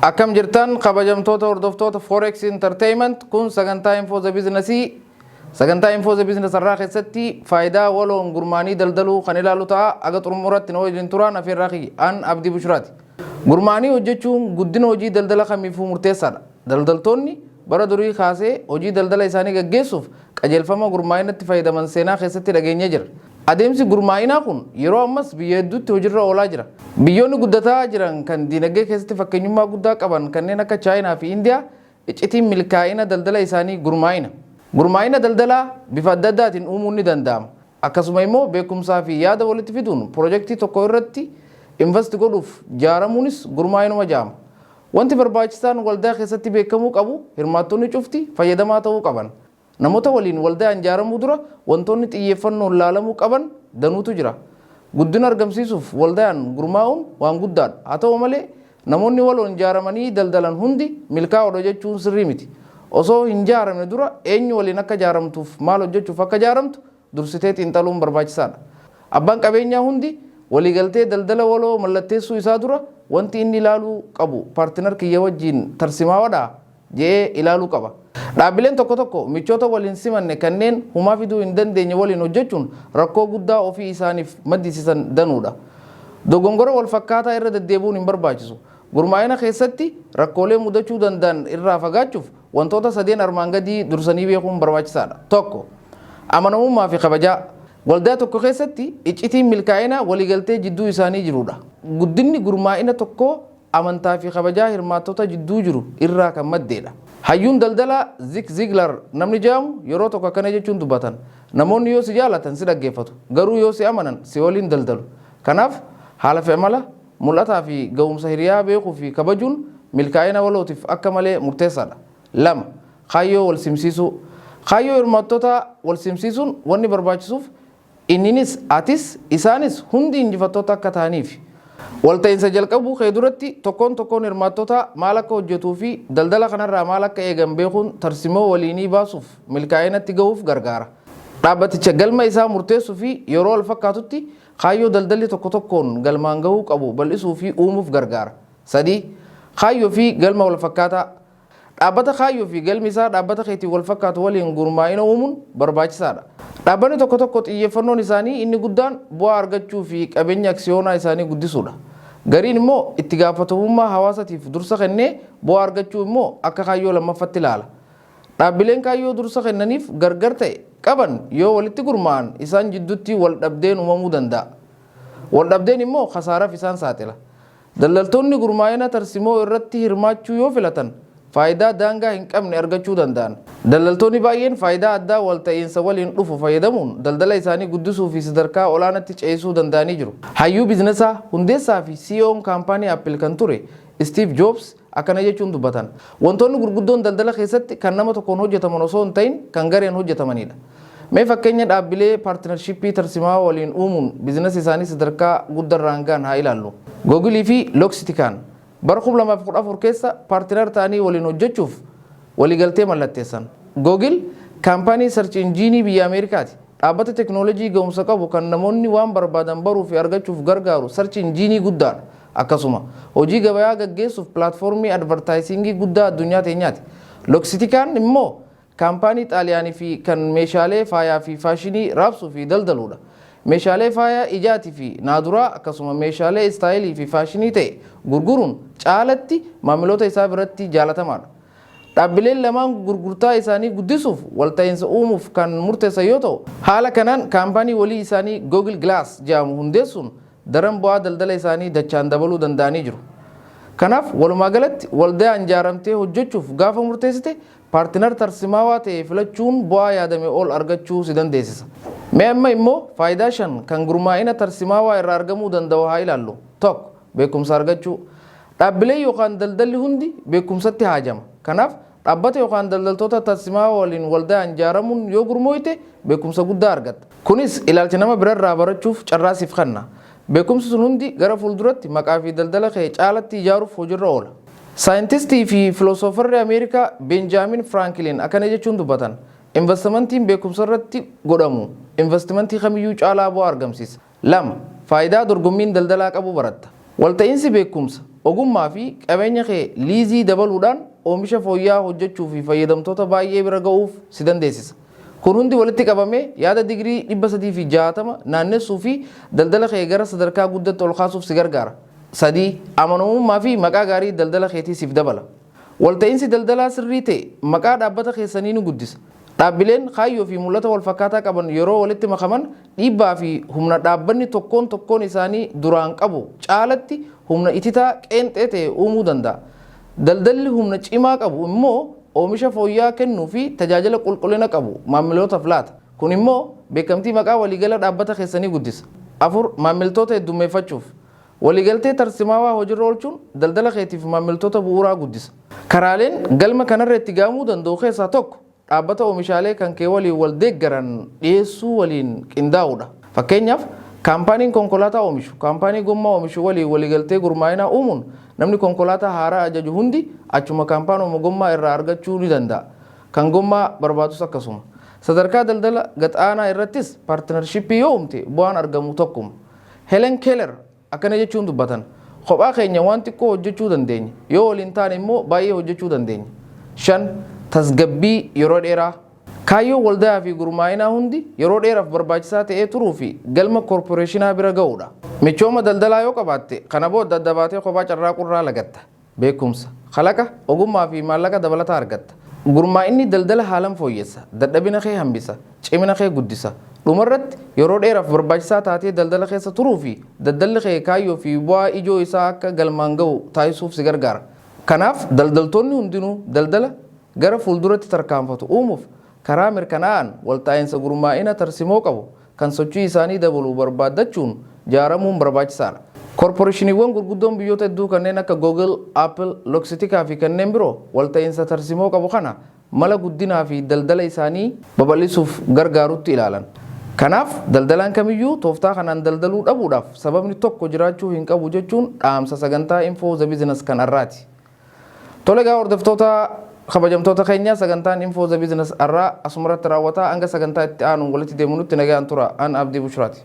Akkam jirtan kabajamtoota hordoftoota Forex Entertainment kun sagantaa Info the Business irraa keessatti faayidaa waloon gurmaanii daldaluu kan ilaalu ta'a. Aga xumuraatti noo wajjin turaan afeerraa kiyya an Abdii Bushraati. Gurmaanii hojjechuun guddina hojii daldala kamiifuu murteessaadha. Daldaltoonni bara durii kaasee hojii daldala isaanii gaggeessuuf qajeelfama gurmaa'inatti fayyadaman seenaa keessatti dhageenyee jira. Adeemsi gurmaa'inaa kun yeroo ammas biyya hedduutti hojiirra oolaa jira. Biyyoonni guddataa jiran kan diinagdee keessatti fakkeenyummaa guddaa qaban kanneen akka Chaayinaa fi Indiyaa iccitiin milkaa'ina daldala isaanii gurmaa'ina. Gurmaa'ina daldalaa bifa adda addaatiin uumuun ni danda'ama. Akkasuma immoo beekumsaa fi yaada walitti fiduun piroojeektii tokko irratti invest godhuuf jaaramuunis gurmaa'inuma jedhama. Wanti barbaachisaan waldaa keessatti beekamuu qabu hirmaattonni cufti fayyadamaa ta'uu qaban. Namoota waliin waldaan jaaramuu dura wantoonni xiyyeeffannoon laalamuu qaban danuutu jira. Guddina argamsiisuuf waldaan gurmaa'uun waan guddaadha. Haa ta'u malee namoonni waloon jaaramanii daldalan hundi milkaa'oodha jechuun sirrii miti. Osoo hin jaaramne dura eenyu waliin akka jaaramtuuf maal hojjechuuf akka jaaramtu dursitee xiinxaluun barbaachisaadha. Abbaan qabeenyaa hundi waliigaltee daldala waloo mallatteessuu isaa dura wanti inni ilaaluu qabu paartinar kiyya wajjin tarsimaawadhaa jedhee ilaaluu qaba. Dhaabbileen tokko tokko michoota waliin simanne kanneen humaa fiduu hin dandeenye waliin hojjechuun rakkoo guddaa ofii isaaniif maddisiisan danuudha. Dogongora wal fakkaataa irra deddeebi'uun hin barbaachisu. Gurmaa'ina keessatti rakkoolee mudachuu danda'an irraa fagaachuuf wantoota sadeen armaan gadii dursanii beekuun barbaachisaadha. Tokko, amanamummaa fi kabajaa. Waldaa tokko keessatti iccitiin milkaa'ina waliigaltee jidduu isaanii jirudha. Guddinni gurmaa'ina tokko amantaa fi kabajaa hirmaattota jidduu jiru irraa kan maddeedha. Hayyuun daldalaa Zig Ziglar namni jedhamu yeroo tokko akkana jechuun dubbatan. Namoonni yoo si jaalatan si dhaggeeffatu, garuu yoo si amanan si waliin daldalu. Kanaaf haala fi amala mul'ataa fi ga'umsa hiriyaa beekuu fi kabajuun milkaa'ina walootiif akka malee murteessaadha. Lama, kaayyoo wal simsiisuu. Kaayyoo hirmaattota wal simsiisuun wanni barbaachisuuf inninis atis isaanis hundi injifattoota akka ta'aniif. Walta'iinsa jalqabuu kee duratti tokkoon hirmaattota maal akka hojjetuu fi daldala kanarraa maal akka eegan beekuun tarsimoo waliinii baasuuf milkaa'inatti ga'uuf gargaara. Dhaabbaticha galma isaa murteessuu fi yeroo wal fakkaatutti kaayyoo daldalli tokkoon galmaan gahuu qabu bal'isuu fi uumuuf gargaara. Sadii, kaayyoo fi galma wal fakkaataa. Dhaabbata kaayyoo fi galmi isaa dhaabbata keetiin wal fakkaatu waliin gurmaa'ina uumuun barbaachisaadha. Dhaabbanni tokko xiyyeeffannoon isaanii inni guddaan bu'aa argachuu fi qabeenya aksiyoonaa isaanii guddisuudha. Gariin immoo itti gaafatamummaa hawaasatiif dursa kennee bu'aa argachuu immoo akka kaayyoo lammaffaatti ilaala. Dhaabbileen kaayyoo dursa kennaniif gargar ta'e qaban yoo walitti gurmaa'an isaan jidduutti wal dhabdeen uumamuu danda'a. Wal dhabdeen immoo khasaaraaf isaan saaxila. Daldaltoonni gurmaa'ina tarsimoo irratti hirmaachuu yoo filatan faayidaa daangaa hin qabne argachuu danda'an. Daldaltoonni baay'een faayidaa addaa walta'iinsa waliin dhufu fayyadamuun daldala isaanii guddisuu fi sadarkaa olaanaatti ce'isuu danda'anii jiru. Hayyuu biizinesaa hundeessaa fi CEO'n kaampaanii Apple kan ture Steve Jobs akkana jechuun dubbatan. Wantoonni gurguddoon daldala keessatti kan nama tokkoon hojjetaman osoo hin ta'in kan gareen hojjetamanidha. Mee fakkeenya dhaabbilee paartinarshippii tarsimaa waliin uumuun biizinesi isaanii sadarkaa guddarraan ga'an haa ilaallu. Google fi Loxitican bara 2014 keessa paartinar ta'anii waliin hojjechuuf waliigaltee mallatteessan. Google kaampaanii sarchi injiinii biyya Ameerikaati. Dhaabbata teknoolojii ga'umsa qabu kan namoonni waan barbaadan baruu fi argachuuf gargaaru sarchi injiinii guddaadha. Akkasuma hojii gabayaa gaggeessuuf pilaatfoormii advartaayisingii guddaa addunyaa teenyaati. Loxitican immoo kaampaanii xaaliyaanii fi kan meeshaalee faayaa fi faashinii raabsuu fi daldaluudha. Meeshaalee faayaa ijaatii fi naaduraa akkasuma meeshaalee istaayilii fi faashinii ta'e gurguruun caalatti maamiloota isaa biratti jaalatamaadha. Dhaabbileen lamaan gurgurtaa isaanii guddisuuf walta'iinsa uumuuf kan murteessan yoo ta'u, haala kanaan kaampaanii walii isaanii Google Glass jedhamu hundeessuun daran bu'aa daldala isaanii dachaan dabaluu danda'anii jiru. Kanaaf walumaa galatti waldaan jaaramtee hojjechuuf gaafa murteessite paartinar tarsimaawaa ta'e filachuun bu'aa yaadame ol argachuu si dandeessisa. Mee amma immoo faayidaa 5 kan gurmaa'ina tarsimaawaa irraa argamuu danda'u haa ilaallu. Tokko, beekumsa argachuu. Dhaabbilee yookaan daldalli hundi beekumsatti haajama. Kanaaf dhaabbata yookaan daldaltoota tarsimaawaa waliin waldaan jaaramuun yoo gurmooyte beekumsa guddaa argatta. Kunis ilaalcha nama birarraa barachuuf carraa siif kenna. Beekumsi sun hundi gara fuulduratti maqaa fi daldala kee caalatti ijaaruuf hojiirra oola. Saayintistii fi filoosofarri Ameerikaa Benjaamin Franklin akkana jechuun dubbatan. Investimentiin beekumsa irratti godhamu investimentii kamiyyuu caalaa bu'aa argamsiisa. 2. Faayidaa dorgommiin daldalaa qabu baratta. Walta'iinsi beekumsa ogummaa fi qabeenya kee liizii dabaluudhaan oomisha fooyya'aa hojjechuu fi fayyadamtoota baay'ee bira ga'uuf si dandeessisa. Kun hundi walitti qabamee yaada digirii 360 naannessuu fi daldala kee gara sadarkaa guddaatti ol kaasuuf si gargaara. 3. Amanamummaa fi maqaa gaarii daldala keetii siif dabala. Walta'iinsi daldalaa sirrii ta'e maqaa dhaabbata keessanii ni guddisa. Dhaabbileen kaayyoo fi mul'ata wal fakkaataa qaban yeroo walitti makaman dhiibbaa fi humna dhaabbanni tokkoon isaanii duraan qabu caalatti humna ititaa qeenxee ta'e uumuu danda'a. Daldalli humna cimaa qabu immoo oomisha fooyya'aa kennuu fi tajaajila qulqullina qabu maamilootaaf laata. Kun immoo beekamtii maqaa waliigala dhaabbata keessanii guddisa. 4. Maamiltoota heddummeeffachuuf. Waliigaltee tarsimaawaa hojiirra oolchuun daldala keetiif maamiltoota bu'uuraa guddisa. Karaaleen galma kanarra itti ga'amuu danda'u keessaa tokko dhaabbata oomishaalee kan kee waliin wal deeggaran dhiyeessuu waliin qindaa'uudha. Fakkeenyaaf kaampaaniin konkolaataa oomishu kaampaanii gommaa oomishu waliin waliigaltee gurmaa'inaa uumuun namni konkolaataa haaraa ajaju hundi achuma kaampaanuma gommaa irraa argachuu ni danda'a. Kan gommaa barbaadus akkasuma. Sadarkaa daldala gad-aanaa irrattis paartinarshippii yoo uumte bu'aan argamu tokkuma. Helen Keller akkana jechuun dubbatan. Kophaa keenya waan xiqqoo hojjechuu dandeenya. Yoo waliin taane immoo baay'ee hojjechuu dandeenya. 5. Tasgabbii yeroo dheeraa. Kaayyoo waldaa fi gurmaa'inaa hundi yeroo dheeraaf barbaachisaa ta'ee turuu fi galma koorporeeshinaa bira ga'uudha. Michooma daldalaa yoo qabaatte kana booda daddabaatee kophaa carraaquu irraa lagatta. Beekumsa, kalaqa, ogummaa fi maallaqa dabalataa argatta. Gurmaa'inni daldala haalan fooyyessa, dadhabina kee hambisa, cimina kee guddisa. Dhumarratti yeroo dheeraaf barbaachisaa taatee daldala keessa turuu fi daldalli kee kaayyoo fi bu'aa ijoo isaa akka galmaan ga'u taasisuuf si gargaara. Kanaaf daldaltoonni hundinuu daldala gara fuulduratti tarkaanfatu uumuuf karaa mirkanaa'an walta'iinsa gurmaa'ina tarsimoo qabu kan sochii isaanii dabaluu barbaadachuun jaaramuun barbaachisaadha. Koorporeeshiniiwwan gurguddoon biyyoota hedduu kanneen akka Google, Apple, Loxitica fi kanneen biroo walta'iinsa tarsimoo qabu kana mala guddinaa fi daldala isaanii babal'isuuf gargaarutti ilaalan. Kanaaf daldalaan kamiyyuu tooftaa kanaan daldaluu dhabuudhaaf sababni tokko jiraachuu hin qabu jechuun dhaamsa sagantaa Info the Business kan irraati. Tole gaa hordoftoota kabajamtoota keenya sagantaan Info the Business irraa asumarratti raawwataa hanga sagantaa itti aanuun walitti deemuutti nagaan tura an Abdii Bushraati.